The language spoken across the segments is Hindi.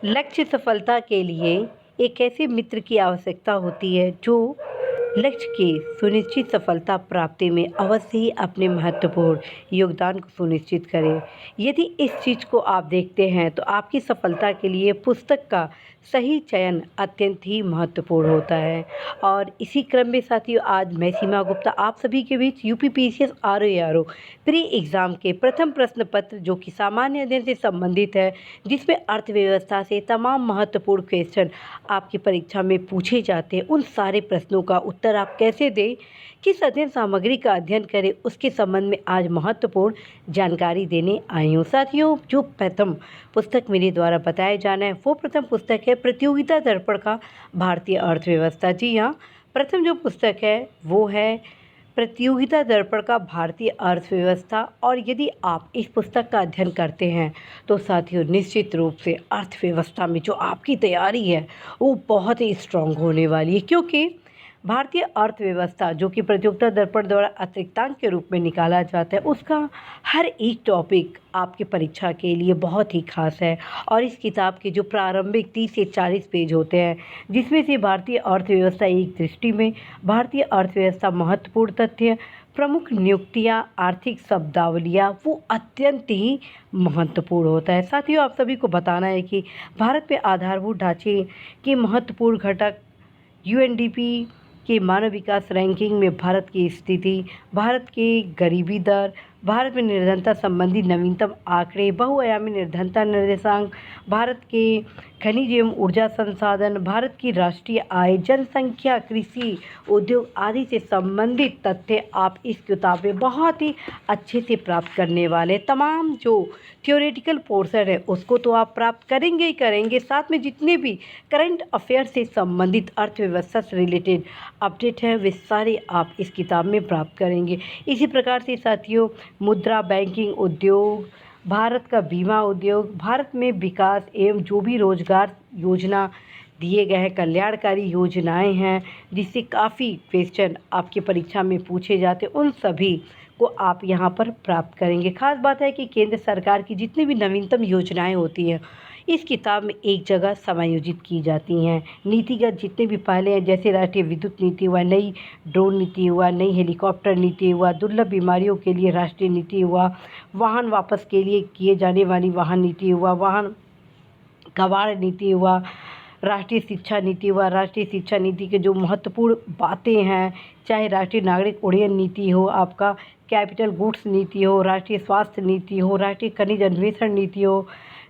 लक्ष्य सफलता के लिए एक ऐसे मित्र की आवश्यकता होती है जो लक्ष्य की सुनिश्चित सफलता प्राप्ति में अवश्य ही अपने महत्वपूर्ण योगदान को सुनिश्चित करें। यदि इस चीज़ को आप देखते हैं तो आपकी सफलता के लिए पुस्तक का सही चयन अत्यंत ही महत्वपूर्ण होता है। और इसी क्रम में साथियों, आज मैं सीमा गुप्ता आप सभी के बीच यूपीपीसीएस आरओ प्री एग्ज़ाम के प्रथम प्रश्न पत्र जो कि सामान्य अध्ययन से संबंधित है, जिसमें अर्थव्यवस्था से तमाम महत्वपूर्ण क्वेश्चन आपकी परीक्षा में पूछे जाते हैं, उन सारे प्रश्नों का उत्तर आप कैसे दें, किस अध्ययन सामग्री का अध्ययन करें, उसके संबंध में आज महत्वपूर्ण जानकारी देने आई हूँ। साथियों, जो प्रथम पुस्तक मेरे द्वारा बताया जाना है वो प्रथम पुस्तक है प्रतियोगिता दर्पण का भारतीय अर्थव्यवस्था। जी हाँ, प्रथम जो पुस्तक है वो है प्रतियोगिता दर्पण का भारतीय अर्थव्यवस्था। और यदि आप इस पुस्तक का अध्ययन करते हैं तो साथियों, निश्चित रूप से अर्थव्यवस्था में जो आपकी तैयारी है वो बहुत ही स्ट्रांग होने वाली है, क्योंकि भारतीय अर्थव्यवस्था जो कि प्रतियोगिता दर्पण द्वारा अतिरिक्तांक के रूप में निकाला जाता है, उसका हर एक टॉपिक आपकी परीक्षा के लिए बहुत ही खास है। और इस किताब के जो प्रारंभिक 30 से 40 पेज होते हैं, जिसमें से भारतीय अर्थव्यवस्था एक दृष्टि में, भारतीय अर्थव्यवस्था महत्वपूर्ण तथ्य, प्रमुख नियुक्तियाँ, आर्थिक शब्दावलियाँ, वो अत्यंत ही महत्वपूर्ण होता है। साथियों, आप सभी को बताना है कि भारत में आधारभूत ढांचे के महत्वपूर्ण घटक, यूएनडीपी के मानव विकास रैंकिंग में भारत की स्थिति, भारत की गरीबी दर, भारत में निर्धनता संबंधी नवीनतम आंकड़े, बहुआयामी निर्धनता निर्देशांक, भारत के खनिज एवं ऊर्जा संसाधन, भारत की राष्ट्रीय आय, जनसंख्या, कृषि, उद्योग आदि से संबंधित तथ्य आप इस किताब में बहुत ही अच्छे से प्राप्त करने वाले। तमाम जो थ्योरेटिकल पोर्शन है उसको तो आप प्राप्त करेंगे ही करेंगे, साथ में जितने भी करंट अफेयर से संबंधित अर्थव्यवस्था से रिलेटेड अपडेट है वे सारे आप इस किताब में प्राप्त करेंगे। इसी प्रकार से साथियों, मुद्रा बैंकिंग उद्योग, भारत का बीमा उद्योग, भारत में विकास एवं जो भी रोजगार योजना दिए गए हैं, कल्याणकारी योजनाएं हैं, जिससे काफ़ी क्वेश्चन आपकी परीक्षा में पूछे जाते हैं, उन सभी को आप यहाँ पर प्राप्त करेंगे। खास बात है कि केंद्र सरकार की जितनी भी नवीनतम योजनाएं होती हैं इस किताब में एक जगह समायोजित की जाती हैं। नीतिगत जितने भी पहले हैं, जैसे राष्ट्रीय विद्युत नीति हुआ, नई ड्रोन नीति हुआ, नई हेलीकॉप्टर नीति हुआ, दुर्लभ बीमारियों के लिए राष्ट्रीय नीति हुआ, वाहन वापस के लिए किए जाने वाली वाहन नीति हुआ, वाहन कबाड़ नीति हुआ, राष्ट्रीय शिक्षा नीति हुआ। राष्ट्रीय शिक्षा नीति के जो महत्वपूर्ण बातें हैं, चाहे राष्ट्रीय नागरिक उड्डयन नीति हो, आपका कैपिटल गुड्स नीति हो, राष्ट्रीय स्वास्थ्य नीति हो, राष्ट्रीय खनिज अन्वेषण नीति हो,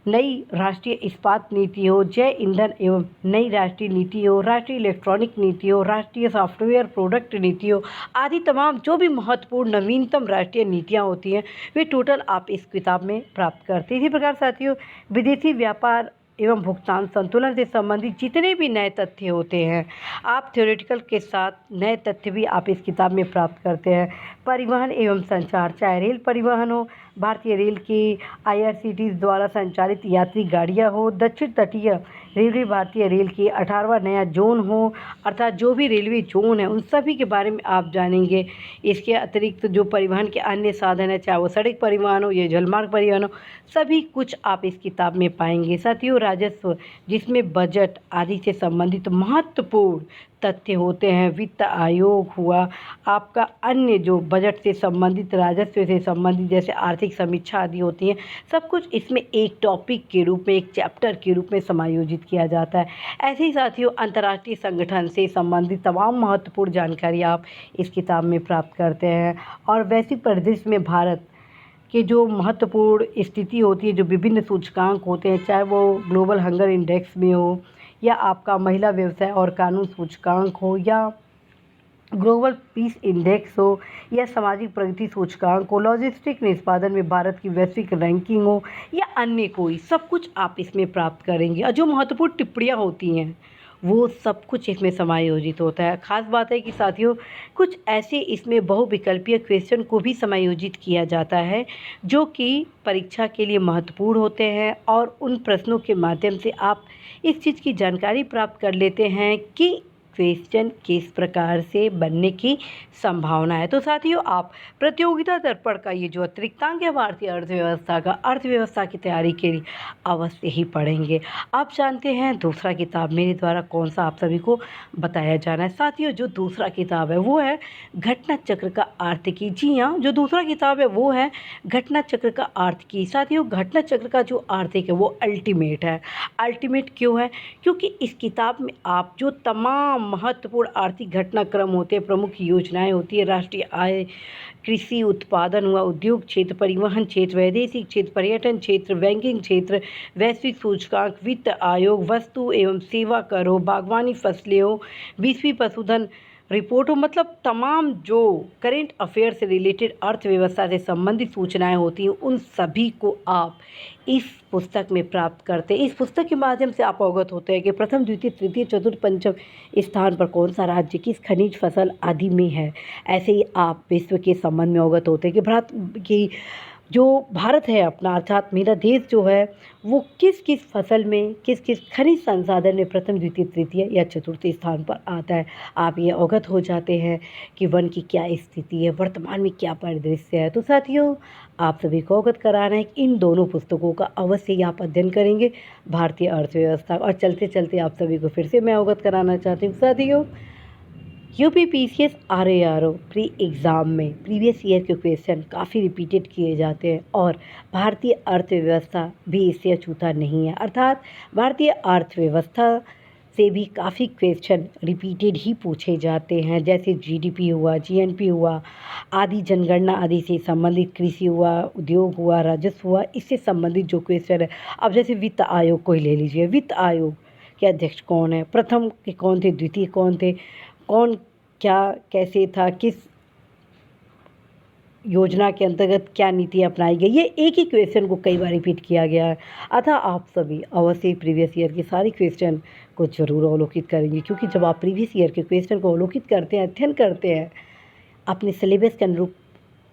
नई राष्ट्रीय इस्पात नीति हो, जय ईंधन एवं नई राष्ट्रीय नीति हो, राष्ट्रीय इलेक्ट्रॉनिक नीति हो, राष्ट्रीय सॉफ्टवेयर प्रोडक्ट नीति हो, आदि तमाम जो भी महत्वपूर्ण नवीनतम राष्ट्रीय नीतियाँ होती हैं वे टोटल आप इस किताब में प्राप्त करते हैं। इसी प्रकार साथियों, विदेशी व्यापार एवं भुगतान संतुलन से संबंधित जितने भी नए तथ्य होते हैं, आप थ्योरेटिकल के साथ नए तथ्य भी आप इस किताब में प्राप्त करते हैं। परिवहन एवं संचार, चाहे रेल परिवहन हो, भारतीय रेल की आईआरसीटीसी द्वारा संचालित यात्री गाड़ियाँ हो, दक्षिण तटीय रेलवे भारतीय रेल की 18वां नया जोन हो, अर्थात जो भी रेलवे जोन है उन सभी के बारे में आप जानेंगे। इसके अतिरिक्त जो परिवहन के अन्य साधन है, चाहे वो सड़क परिवहन हो या जलमार्ग परिवहन हो, सभी कुछ आप इस किताब में पाएंगे। साथियों, राजस्व जिसमें बजट आदि से संबंधित महत्वपूर्ण तथ्य होते हैं, वित्त आयोग हुआ, आपका अन्य जो बजट से संबंधित, राजस्व से संबंधित जैसे आर्थिक समीक्षा आदि होती हैं, सब कुछ इसमें एक टॉपिक के रूप में, एक चैप्टर के रूप में समायोजित किया जाता है। ऐसे ही साथियों, अंतर्राष्ट्रीय संगठन से संबंधित तमाम महत्वपूर्ण जानकारी आप इस किताब में प्राप्त करते हैं। और वैश्विक परिदृश्य में भारत कि जो महत्वपूर्ण स्थिति होती है, जो विभिन्न सूचकांक होते हैं, चाहे वो ग्लोबल हंगर इंडेक्स में हो या आपका महिला व्यवसाय और कानून सूचकांक हो या ग्लोबल पीस इंडेक्स हो या सामाजिक प्रगति सूचकांक हो, लॉजिस्टिक निष्पादन में भारत की वैश्विक रैंकिंग हो या अन्य कोई, सब कुछ आप इसमें प्राप्त करेंगे। और जो महत्वपूर्ण टिप्पणियाँ होती हैं वो सब कुछ इसमें समायोजित होता है। खास बात है कि साथियों, कुछ ऐसे इसमें बहुविकल्पीय क्वेश्चन को भी समायोजित किया जाता है जो कि परीक्षा के लिए महत्वपूर्ण होते हैं, और उन प्रश्नों के माध्यम से आप इस चीज़ की जानकारी प्राप्त कर लेते हैं कि क्वेश्चन किस प्रकार से बनने की संभावना है। तो साथियों, आप प्रतियोगिता दर्पण का ये जो अतिरिक्तांक है भारतीय अर्थव्यवस्था की तैयारी के लिए अवश्य ही पढ़ेंगे। आप जानते हैं दूसरा किताब मेरे द्वारा कौन सा आप सभी को बताया जाना है। साथियों, जो दूसरा किताब है वो है घटना चक्र का आर्थिकी। जी हाँ, जो दूसरा किताब है वो है घटना चक्र का आर्थिकी। साथियों, घटना चक्र का जो आर्थिक है वो अल्टीमेट है। अल्टीमेट क्यों है? क्योंकि इस किताब में आप जो तमाम महत्वपूर्ण आर्थिक घटनाक्रम होते हैं, प्रमुख योजनाएं होती है, राष्ट्रीय आय, कृषि उत्पादन हुआ, उद्योग क्षेत्र, परिवहन क्षेत्र, वैदेशिक क्षेत्र, पर्यटन क्षेत्र, बैंकिंग क्षेत्र, वैश्विक सूचकांक, वित्त आयोग, वस्तु एवं सेवा कर हो, बागवानी फसलें हो, 20वीं पशुधन रिपोर्ट हो, मतलब तमाम जो करेंट अफेयर से रिलेटेड अर्थव्यवस्था से संबंधित सूचनाएं होती हैं उन सभी को आप इस पुस्तक में प्राप्त करते हैं। इस पुस्तक के माध्यम से आप अवगत होते हैं कि प्रथम, द्वितीय, तृतीय, चतुर्थ, पंचम स्थान पर कौन सा राज्य किस खनिज फसल आदि में है। ऐसे ही आप विश्व के संबंध में अवगत होते हैं कि जो भारत है अपना, अर्थात मेरा देश जो है, वो किस किस फसल में, किस किस खनिज संसाधन में प्रथम, द्वितीय, तृतीय या चतुर्थ स्थान पर आता है। आप ये अवगत हो जाते हैं कि वन की क्या स्थिति है, वर्तमान में क्या परिदृश्य है। तो साथियों, आप सभी को अवगत कराना है कि इन दोनों पुस्तकों का अवश्य ही आप अध्ययन करेंगे, भारतीय अर्थव्यवस्था। और चलते चलते आप सभी को फिर से मैं अवगत कराना चाहती हूँ साथियों, यूपीपीसीएस आरएआरओ प्री एग्ज़ाम में प्रीवियस ईयर के क्वेश्चन काफ़ी रिपीटेड किए जाते हैं और भारतीय अर्थव्यवस्था भी इससे अछूता नहीं है। अर्थात भारतीय अर्थव्यवस्था से भी काफ़ी क्वेश्चन रिपीटेड ही पूछे जाते हैं, जैसे जीडीपी हुआ, जीएनपी हुआ आदि, जनगणना आदि से संबंधित, कृषि हुआ, उद्योग हुआ, राजस्व हुआ, इससे संबंधित जो क्वेश्चन है। अब जैसे वित्त आयोग को ही ले लीजिए, वित्त आयोग के अध्यक्ष कौन है, प्रथम के कौन थे, द्वितीय कौन थे, कौन क्या कैसे था, किस योजना के अंतर्गत क्या नीति अपनाई गई, ये एक ही क्वेश्चन को कई बार रिपीट किया गया है। अतः आप सभी अवश्य प्रीवियस ईयर के सारे क्वेश्चन को जरूर अवलोकित करेंगे, क्योंकि जब आप प्रीवियस ईयर के क्वेश्चन को अवलोकित करते हैं, अध्ययन करते हैं, अपने सिलेबस के अनुरूप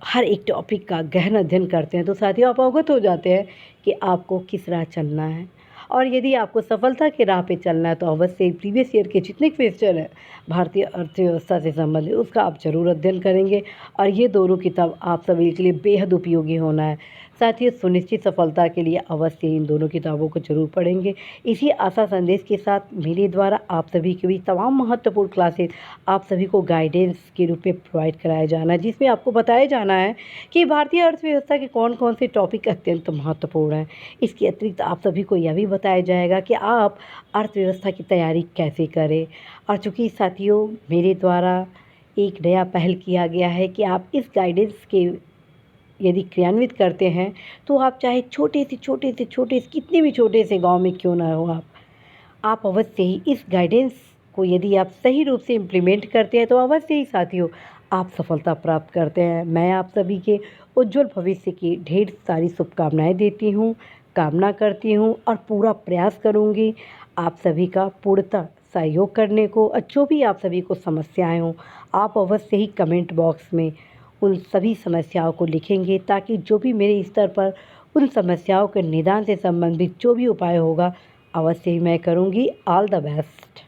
हर एक टॉपिक का गहन अध्ययन करते हैं, तो साथियों आप अवगत हो जाते हैं कि आपको किस राह चलना है। और यदि आपको सफलता के राह पे चलना है तो अवश्य प्रीवियस ईयर के जितने क्वेश्चन हैं भारतीय अर्थव्यवस्था से संबंधित, उसका आप जरूर अध्ययन करेंगे। और ये दोनों किताब आप सभी के लिए बेहद उपयोगी होना है। साथियों, सुनिश्चित सफलता के लिए अवश्य इन दोनों किताबों को जरूर पढ़ेंगे। इसी आशा संदेश के साथ मेरे द्वारा आप सभी के भी तमाम महत्वपूर्ण क्लासेस आप सभी को गाइडेंस के रूप में प्रोवाइड कराया जाना है, जिसमें आपको बताया जाना है कि भारतीय अर्थव्यवस्था के कौन कौन से टॉपिक अत्यंत महत्वपूर्ण हैं। इसके अतिरिक्त आप सभी को यह भी बताया जाएगा कि आप अर्थव्यवस्था की तैयारी कैसे करें। और चूँकि साथियों मेरे द्वारा एक नया पहल किया गया है कि आप इस गाइडेंस के यदि क्रियान्वित करते हैं तो आप चाहे छोटे से कितने भी छोटे से गांव में क्यों ना हो, आप अवश्य ही इस गाइडेंस को यदि आप सही रूप से इम्प्लीमेंट करते हैं तो अवश्य ही साथियों आप सफलता प्राप्त करते हैं। मैं आप सभी के उज्जवल भविष्य की ढेर सारी शुभकामनाएं देती हूँ, कामना करती हूँ और पूरा प्रयास करूँगी आप सभी का पूर्णतः सहयोग करने को। और जो भी आप सभी को समस्याएं हों, आप अवश्य ही कमेंट बॉक्स में उन सभी समस्याओं को लिखेंगे, ताकि जो भी मेरे स्तर पर उन समस्याओं के निदान से संबंधित जो भी उपाय होगा अवश्य ही मैं करूँगी। All the best.